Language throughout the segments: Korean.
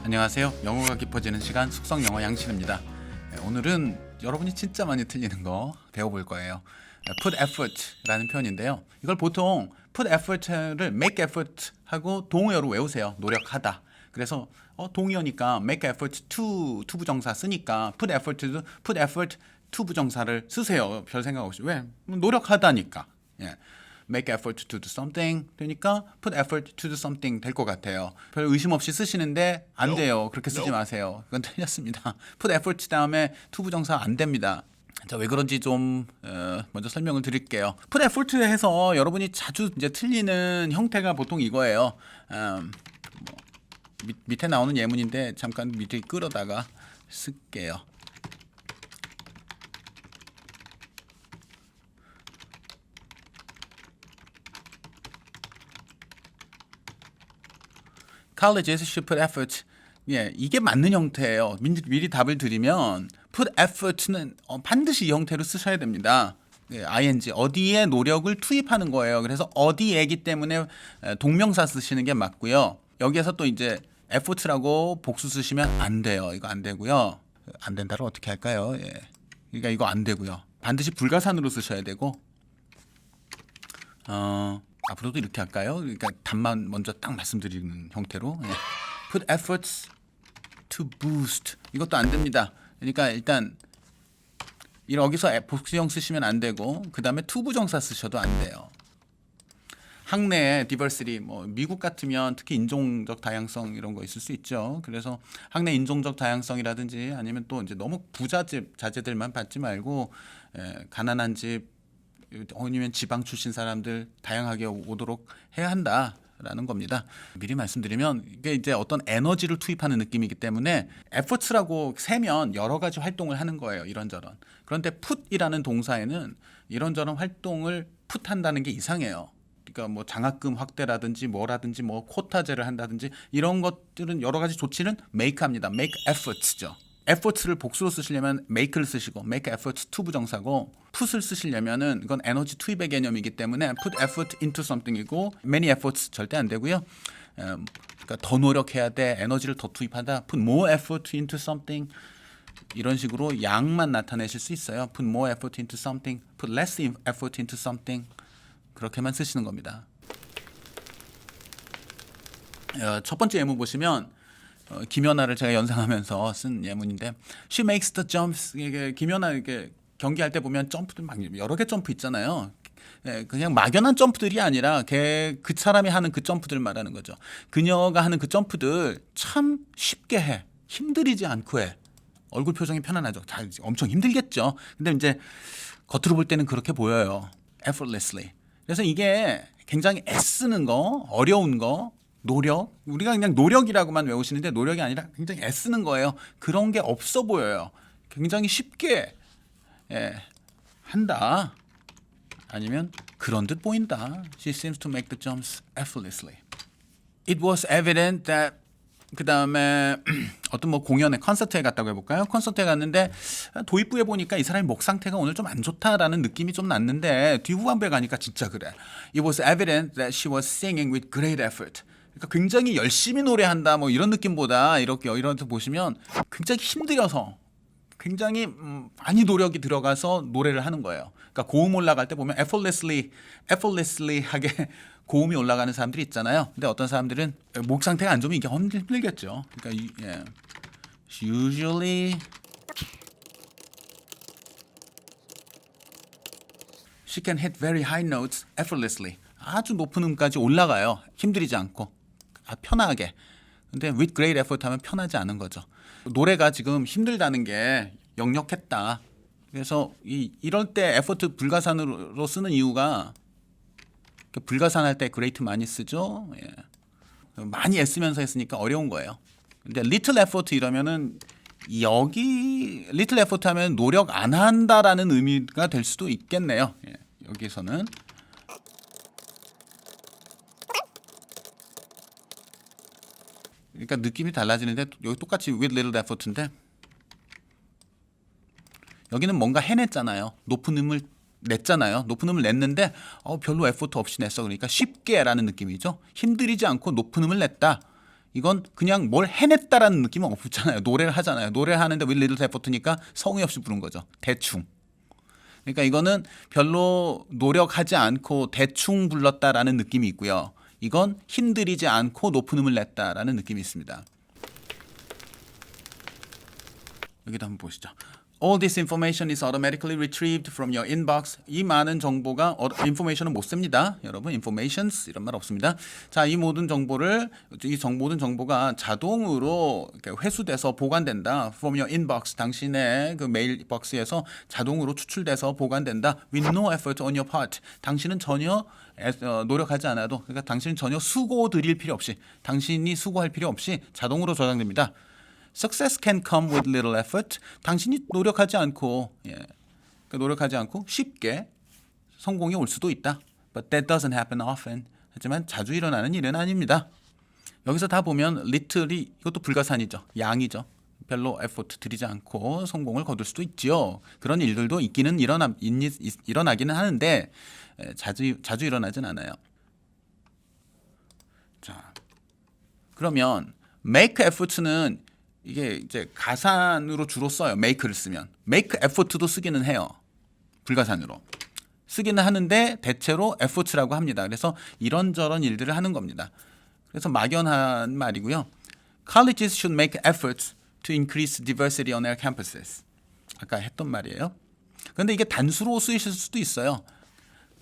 안녕하세요. 영어가 깊어지는 시간 숙성영어 양신입니다. 오늘은 여러분이 진짜 많이 틀리는 거 배워볼 거예요. put effort라는 표현인데요. 이걸 보통 put effort를 make effort 하고 동의어로 외우세요. 노력하다. 그래서 동의어니까 make effort to 부정사 쓰니까 put effort to 부정사를 쓰세요. 별 생각 없이. 왜? 노력하다니까. 예. make effort to do something 되니까 put effort to do something 될 것 같아요. 별 의심 없이 쓰시는데 안 돼요. 그렇게 쓰지 마세요. 그건 틀렸습니다. put effort 다음에 to 부정사 안 됩니다. 자, 왜 그런지 좀 먼저 설명을 드릴게요. put effort 해서 여러분이 자주 이제 틀리는 형태가 보통 이거예요. 밑에 나오는 예문인데 잠깐 밑에 끌어다가 쓸게요. Colleges should put effort. 예, 이게 맞는 형태예요. 미리 답을 드리면 put effort는 반드시 이 형태로 쓰셔야 됩니다. 예, ing 어디에 노력을 투입하는 거예요. 그래서 어디에기 때문에 동명사 쓰시는 게 맞고요. 여기에서 또 이제 effort라고 복수 쓰시면 안 돼요. 이거 안 되고요. 안 된다를 어떻게 할까요? 예. 그러니까 이거 안 되고요. 반드시 불가산으로 쓰셔야 되고. 앞으로도 이렇게 할까요? 그러니까 답만 먼저 딱 말씀드리는 형태로. 예. Put efforts to boost. 이것도 안 됩니다. 그러니까 일단 여기서 복수형 쓰시면 안 되고 그 다음에 to 부정사 쓰셔도 안 돼요. 학내에 diversity, 뭐 미국 같으면 특히 인종적 다양성 이런 거 있을 수 있죠. 그래서 학내 인종적 다양성이라든지 아니면 또 이제 너무 부잣집 자제들만 받지 말고 가난한 집 아니면 지방 출신 사람들 다양하게 오도록 해야 한다라는 겁니다. 미리 말씀드리면 이게 이제 어떤 에너지를 투입하는 느낌이기 때문에 efforts라고 세면 여러 가지 활동을 하는 거예요. 이런저런. 그런데 put이라는 동사에는 이런저런 활동을 put한다는 게 이상해요. 그러니까 뭐 장학금 확대라든지 뭐라든지 뭐 쿼타제를 한다든지 이런 것들은 여러 가지 조치는 make 합니다. make efforts죠. effort를 복수로 쓰시려면 make를 쓰시고 make efforts to 부정사고 put을 쓰시려면은 이건 에너지 투입의 개념이기 때문에 put effort into something이고 many efforts 절대 안 되고요. 그러니까 더 노력해야 돼. 에너지를 더 투입하다. put more effort into something 이런 식으로 양만 나타내실 수 있어요. put more effort into something, put less effort into something 그렇게만 쓰시는 겁니다. 첫 번째 예문 보시면 김연아를 제가 연상하면서 쓴 예문인데 She makes the jumps. 김연아 이렇게 경기할 때 보면 점프들 막 여러 개 점프 있잖아요. 그냥 막연한 점프들이 아니라 그 사람이 하는 그 점프들 말하는 거죠. 그녀가 하는 그 점프들 참 쉽게 해. 힘들이지 않고 해. 얼굴 표정이 편안하죠. 엄청 힘들겠죠. 근데 이제 겉으로 볼 때는 그렇게 보여요. effortlessly. 그래서 이게 굉장히 애쓰는 거, 어려운 거, 노력. 우리가 그냥 노력이라고만 외우시는데 노력이 아니라 굉장히 애쓰는 거예요. 그런 게 없어 보여요. 굉장히 쉽게 한다. 아니면 그런 듯 보인다. She seems to make the jumps effortlessly. It was evident that 그 다음에 어떤 뭐 공연에 콘서트에 갔다고 해볼까요? 콘서트에 갔는데 도입부에 보니까 이 사람이 목 상태가 오늘 좀 안 좋다라는 느낌이 좀 났는데 뒤후반부에 가니까 진짜 그래. It was evident that she was singing with great effort. 그러니까 굉장히 열심히 노래한다 뭐 이런 느낌보다 이렇게 보시면 굉장히 힘들어서 굉장히 많이 노력이 들어가서 노래를 하는 거예요. 그러니까 고음 올라갈 때 보면 effortlessly 하게 고음이 올라가는 사람들이 있잖아요. 근데 어떤 사람들은 목 상태가 안 좋으면 이게 힘들겠죠. 그러니까 usually she can hit very high notes effortlessly. 아주 높은 음까지 올라가요. 힘들이지 않고 편하게. 근데 with great effort 하면 편하지 않은 거죠. 노래가 지금 힘들다는 게 역력했다. 그래서 이럴 때 effort 불가산으로 쓰는 이유가 불가산할 때 great 많이 쓰죠. 많이 애쓰면서 했으니까 어려운 거예요. 근데 little effort 이러면은 여기 little effort 하면 노력 안 한다라는 의미가 될 수도 있겠네요. 여기서는 그러니까 느낌이 달라지는데 여기 똑같이 with little effort인데 여기는 뭔가 해냈잖아요. 높은 음을 냈잖아요. 높은 음을 냈는데 별로 에포트 없이 냈어. 그러니까 쉽게라는 느낌이죠. 힘들이지 않고 높은 음을 냈다. 이건 그냥 뭘 해냈다라는 느낌은 없잖아요. 노래를 하잖아요. 노래를 하는데 with little effort니까 성의 없이 부른 거죠. 대충. 그러니까 이거는 별로 노력하지 않고 대충 불렀다라는 느낌이 있고요. 이건 힘들이지 않고 높은 음을 냈다라는 느낌이 있습니다. 여기도 한번 보시죠. All this information is automatically retrieved from your inbox. 이 많은 정보가 information은 못 씁니다. 여러분, informations 이런 말 없습니다. 자, 이 모든 정보를 모든 정보가 자동으로 회수돼서 보관된다. From your inbox. 당신의 그 메일 박스에서 자동으로 추출돼서 보관된다. With no effort on your part. 당신은 전혀 노력하지 않아도, 그러니까 당신은 전혀 수고 드릴 필요 없이, 당신이 수고할 필요 없이 자동으로 저장됩니다. Success can come with little effort. 당신이 노력하지 않고, 노력하지 않고 쉽게 성공이 올 수도 있다. But that doesn't happen often. 하지만 자주 일어나는 일은 아닙니다. 여기서 다 보면 little이 이것도 불가산이죠. 양이죠. 별로 effort 들이지 않고 성공을 거둘 수도 있죠. 그런 일들도 있기는 일어나기는 하는데 자주 일어나진 않아요. 자, 그러면 make effort는 이게 이제 가산으로 주로 써요. make를 쓰면 make effort도 쓰기는 해요. 불가산으로 쓰기는 하는데 대체로 effort라고 합니다. 그래서 이런저런 일들을 하는 겁니다. 그래서 막연한 말이고요. Colleges should make efforts to increase diversity on their campuses. 아까 했던 말이에요. 그런데 이게 단수로 쓰이실 수도 있어요.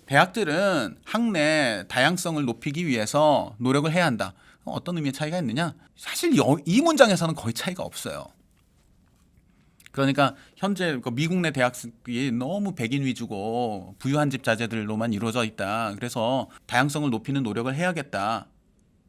대학들은 학내 다양성을 높이기 위해서 노력을 해야 한다. 어떤 의미의 차이가 있느냐? 사실 이 문장에서는 거의 차이가 없어요. 그러니까 현재 미국 내 대학이 너무 백인 위주고 부유한 집 자제들로만 이루어져 있다. 그래서 다양성을 높이는 노력을 해야겠다.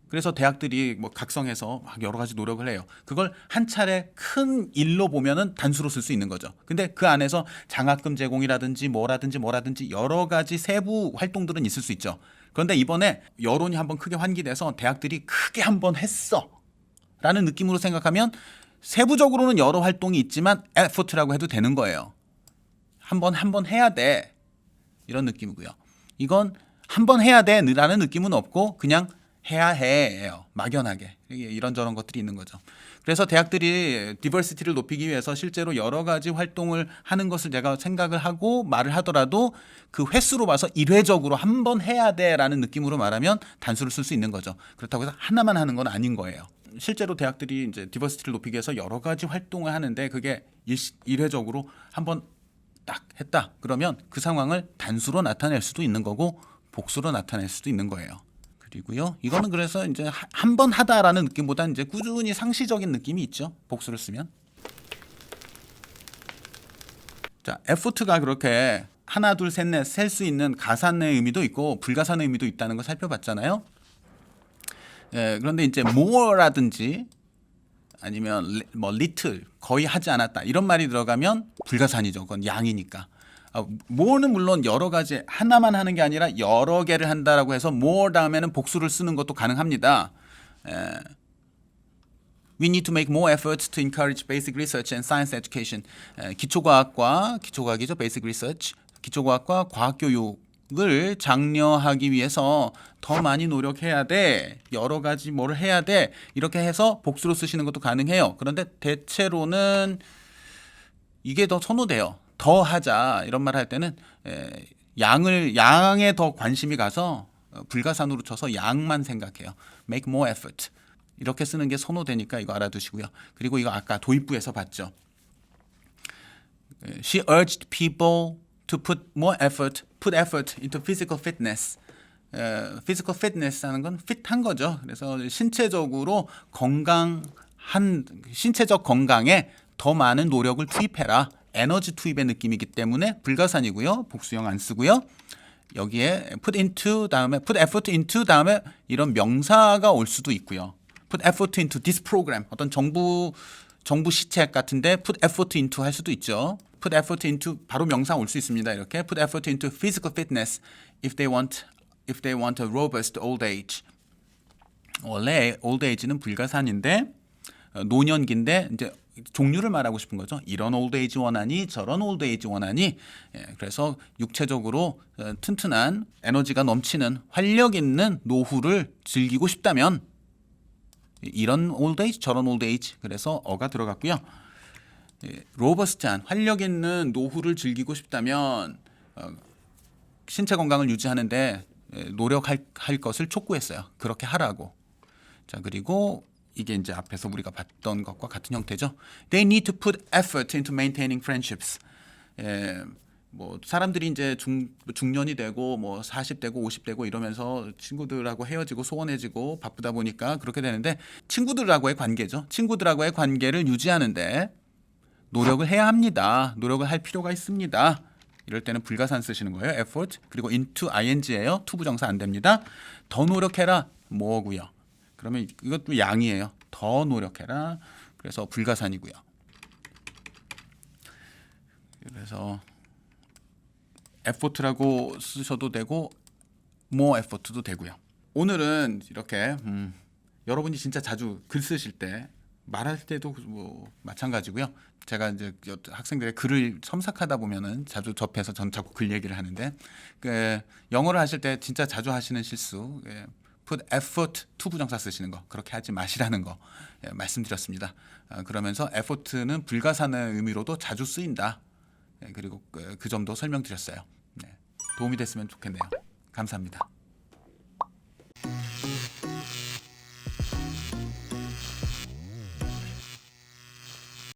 그래서 대학들이 뭐 각성해서 막 여러 가지 노력을 해요. 그걸 한 차례 큰 일로 보면은 단수로 쓸 수 있는 거죠. 근데 그 안에서 장학금 제공이라든지 뭐라든지 여러 가지 세부 활동들은 있을 수 있죠. 그런데 이번에 여론이 한번 크게 환기돼서 대학들이 크게 한번 했어 라는 느낌으로 생각하면 세부적으로는 여러 활동이 있지만 effort라고 해도 되는 거예요. 한번 해야 돼 이런 느낌이고요. 이건 한번 해야 돼 라는 느낌은 없고 그냥 해야 해요. 막연하게 이런저런 것들이 있는 거죠. 그래서 대학들이 디버시티를 높이기 위해서 실제로 여러 가지 활동을 하는 것을 제가 생각을 하고 말을 하더라도 그 횟수로 봐서 일회적으로 한 번 해야 돼라는 느낌으로 말하면 단수를 쓸 수 있는 거죠. 그렇다고 해서 하나만 하는 건 아닌 거예요. 실제로 대학들이 이제 디버시티를 높이기 위해서 여러 가지 활동을 하는데 그게 일회적으로 한 번 딱 했다. 그러면 그 상황을 단수로 나타낼 수도 있는 거고 복수로 나타낼 수도 있는 거예요. 그리고요, 이거는 그래서 이제 한 번 하다라는 느낌보다 이제 꾸준히 상시적인 느낌이 있죠. 복수를 쓰면. 자, effort가 그렇게 하나, 둘, 셋, 넷 셀 수 있는 가산의 의미도 있고 불가산의 의미도 있다는 걸 살펴봤잖아요. 그런데 이제 more라든지 아니면 뭐 little 거의 하지 않았다 이런 말이 들어가면 불가산이죠. 그건 양이니까. more는 물론 여러 가지 하나만 하는 게 아니라 여러 개를 한다라고 해서 more 다음에는 복수를 쓰는 것도 가능합니다. We need to make more efforts to encourage basic research and science education. 기초과학이죠. basic research. 기초과학과 과학교육을 장려하기 위해서 더 많이 노력해야 돼. 여러 가지 뭐를 해야 돼. 이렇게 해서 복수로 쓰시는 것도 가능해요. 그런데 대체로는 이게 더 선호돼요. 더 하자 이런 말 할 때는 양에 더 관심이 가서 불가산으로 쳐서 양만 생각해요. Make more effort 이렇게 쓰는 게 선호되니까 이거 알아두시고요. 그리고 이거 아까 도입부에서 봤죠. She urged people to put effort into physical fitness. physical fitness 하는 건 핏한 거죠. 그래서 신체적 건강에 더 많은 노력을 투입해라. 에너지 투입의 느낌이기 때문에 불가산이고요. 복수형 안 쓰고요. 여기에 put effort into 다음에 이런 명사가 올 수도 있고요. put effort into this program. 어떤 정부 시책 같은데 put effort into 할 수도 있죠. put effort into 바로 명사 올 수 있습니다. 이렇게 put effort into physical fitness if they want a robust old age. 원래 old age는 불가산인데 노년기인데 이제 종류를 말하고 싶은 거죠. 이런 old age 원하니 저런 old age 원하니. 그래서 육체적으로 튼튼한 에너지가 넘치는 활력 있는 노후를 즐기고 싶다면 이런 old age, 저런 old age. 그래서 어가 들어갔고요. 로버스트한 활력 있는 노후를 즐기고 싶다면 신체 건강을 유지하는데 노력할 것을 촉구했어요. 그렇게 하라고. 자, 그리고 이게 이제 앞에서 우리가 봤던 것과 같은 형태죠. They need to put effort into maintaining friendships. 뭐 사람들이 이제 중년이 되고 뭐 40 되고 50 되고 이러면서 친구들하고 헤어지고 소원해지고 바쁘다 보니까 그렇게 되는데 친구들하고의 관계죠. 친구들하고의 관계를 유지하는데 노력을 해야 합니다. 노력을 할 필요가 있습니다. 이럴 때는 불가산 쓰시는 거예요. effort. 그리고 into ing예요. to 부정사 안 됩니다. 더 노력해라. 뭐고요? 그러면 이것도 양이에요. 더 노력해라. 그래서 불가산이고요. 그래서 effort라고 쓰셔도 되고 more effort도 되고요. 오늘은 이렇게 여러분이 진짜 자주 글 쓰실 때 말할 때도 뭐 마찬가지고요. 제가 이제 학생들의 글을 첨삭하다 보면은 자주 접해서 전 자꾸 글 얘기를 하는데 영어를 하실 때 진짜 자주 하시는 실수 put effort to 부정사 쓰시는 거 그렇게 하지 마시라는 거 말씀드렸습니다. 그러면서 effort는 불가산의 의미로도 자주 쓰인다. 그리고 그 점도 설명드렸어요. 도움이 됐으면 좋겠네요. 감사합니다.